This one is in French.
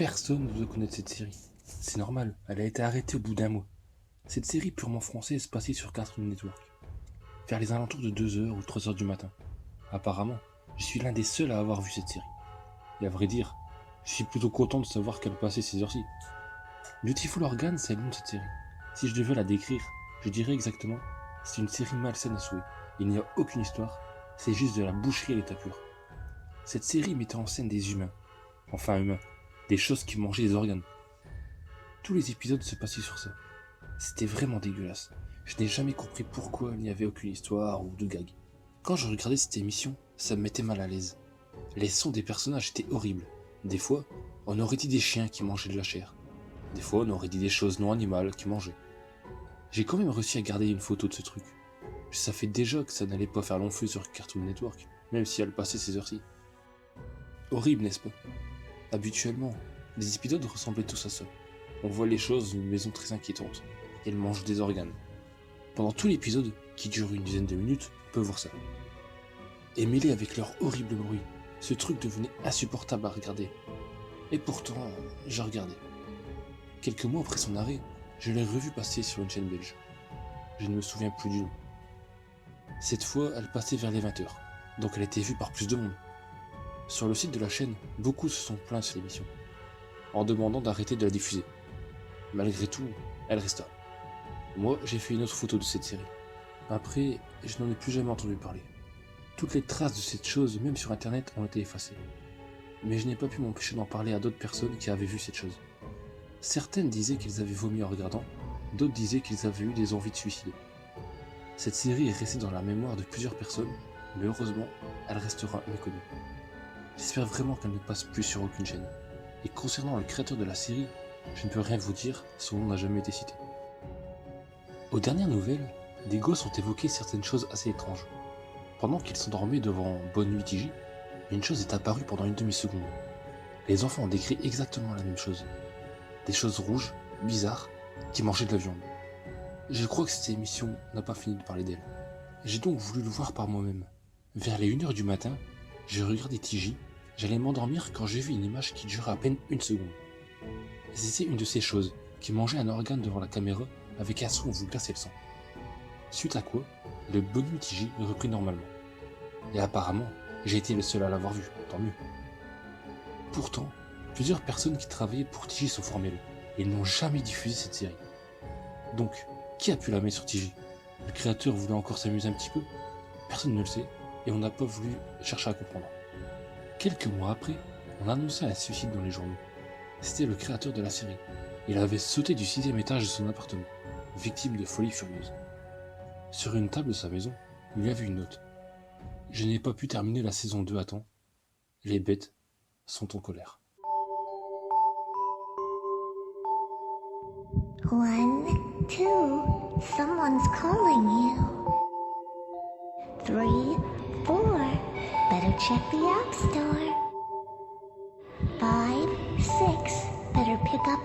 Personne ne doit connaître cette série. C'est normal, elle a été arrêtée au bout d'un mois. Cette série purement française passée sur Cartoon Network. Vers les alentours de 2h ou 3h du matin. Apparemment, je suis l'un des seuls à avoir vu cette série. Et à vrai dire, je suis plutôt content de savoir qu'elle passait ces heures-ci. Beautiful Organ, c'est le nom de cette série. Si je devais la décrire, je dirais exactement, c'est une série malsaine à souhait. Il n'y a aucune histoire, c'est juste de la boucherie à l'état pur. Cette série mettait en scène des humains. Enfin humains. Des choses qui mangeaient des organes. Tous les épisodes se passaient sur ça. C'était vraiment dégueulasse. Je n'ai jamais compris pourquoi il n'y avait aucune histoire ou de gag. Quand je regardais cette émission, ça me mettait mal à l'aise. Les sons des personnages étaient horribles. Des fois, on aurait dit des chiens qui mangeaient de la chair. Des fois, on aurait dit des choses non animales qui mangeaient. J'ai quand même réussi à garder une photo de ce truc. Je savais déjà que ça n'allait pas faire long feu sur Cartoon Network, même si elle passait ces heures-ci. Horrible, n'est-ce pas? Habituellement, les épisodes ressemblaient tous à ça. On voit les choses d'une maison très inquiétante. Elle mange des organes. Pendant tout l'épisode, qui dure une dizaine de minutes, on peut voir ça. Et mêlé avec leur horrible bruit, ce truc devenait insupportable à regarder. Et pourtant, je regardais. Quelques mois après son arrêt, je l'ai revue passer sur une chaîne belge. Je ne me souviens plus du nom. Cette fois, elle passait vers les 20h, donc elle était vue par plus de monde. Sur le site de la chaîne, beaucoup se sont plaints de cette émission, en demandant d'arrêter de la diffuser. Malgré tout, elle resta. Moi, j'ai fait une autre photo de cette série. Après, je n'en ai plus jamais entendu parler. Toutes les traces de cette chose, même sur internet, ont été effacées. Mais je n'ai pas pu m'empêcher d'en parler à d'autres personnes qui avaient vu cette chose. Certaines disaient qu'ils avaient vomi en regardant, d'autres disaient qu'ils avaient eu des envies de suicider. Cette série est restée dans la mémoire de plusieurs personnes, mais heureusement, elle restera méconnue. J'espère vraiment qu'elle ne passe plus sur aucune chaîne. Et concernant le créateur de la série, je ne peux rien vous dire, son nom n'a jamais été cité. Aux dernières nouvelles, des gosses ont évoqué certaines choses assez étranges. Pendant qu'ils s'endormaient devant Bonne Nuit TJ, une chose est apparue pendant une demi-seconde. Les enfants ont décrit exactement la même chose. Des choses rouges, bizarres, qui mangeaient de la viande. Je crois que cette émission n'a pas fini de parler d'elle. J'ai donc voulu le voir par moi-même. Vers les 1h du matin, j'ai regardé TJ, j'allais m'endormir quand j'ai vu une image qui durait à peine une seconde. C'était une de ces choses qui mangeait un organe devant la caméra avec un son où vous glacez le sang. Suite à quoi, le Bonne Nuit TJ reprit normalement. Et apparemment, j'ai été le seul à l'avoir vu, tant mieux. Pourtant, plusieurs personnes qui travaillaient pour TJ sont formelles et n'ont jamais diffusé cette série. Donc, qui a pu la mettre sur TJ? Le créateur voulait encore s'amuser un petit peu? Personne ne le sait et on n'a pas voulu chercher à comprendre. Quelques mois après, on annonçait un suicide dans les journaux. C'était le créateur de la série. Il avait sauté du 6e étage de son appartement, victime de folie furieuse. Sur une table de sa maison, il y avait une note. Je n'ai pas pu terminer la saison 2 à temps. Les bêtes sont en colère. 1, 2, someone's calling you. 3, 4, better check the app store. 5, 6, better pick up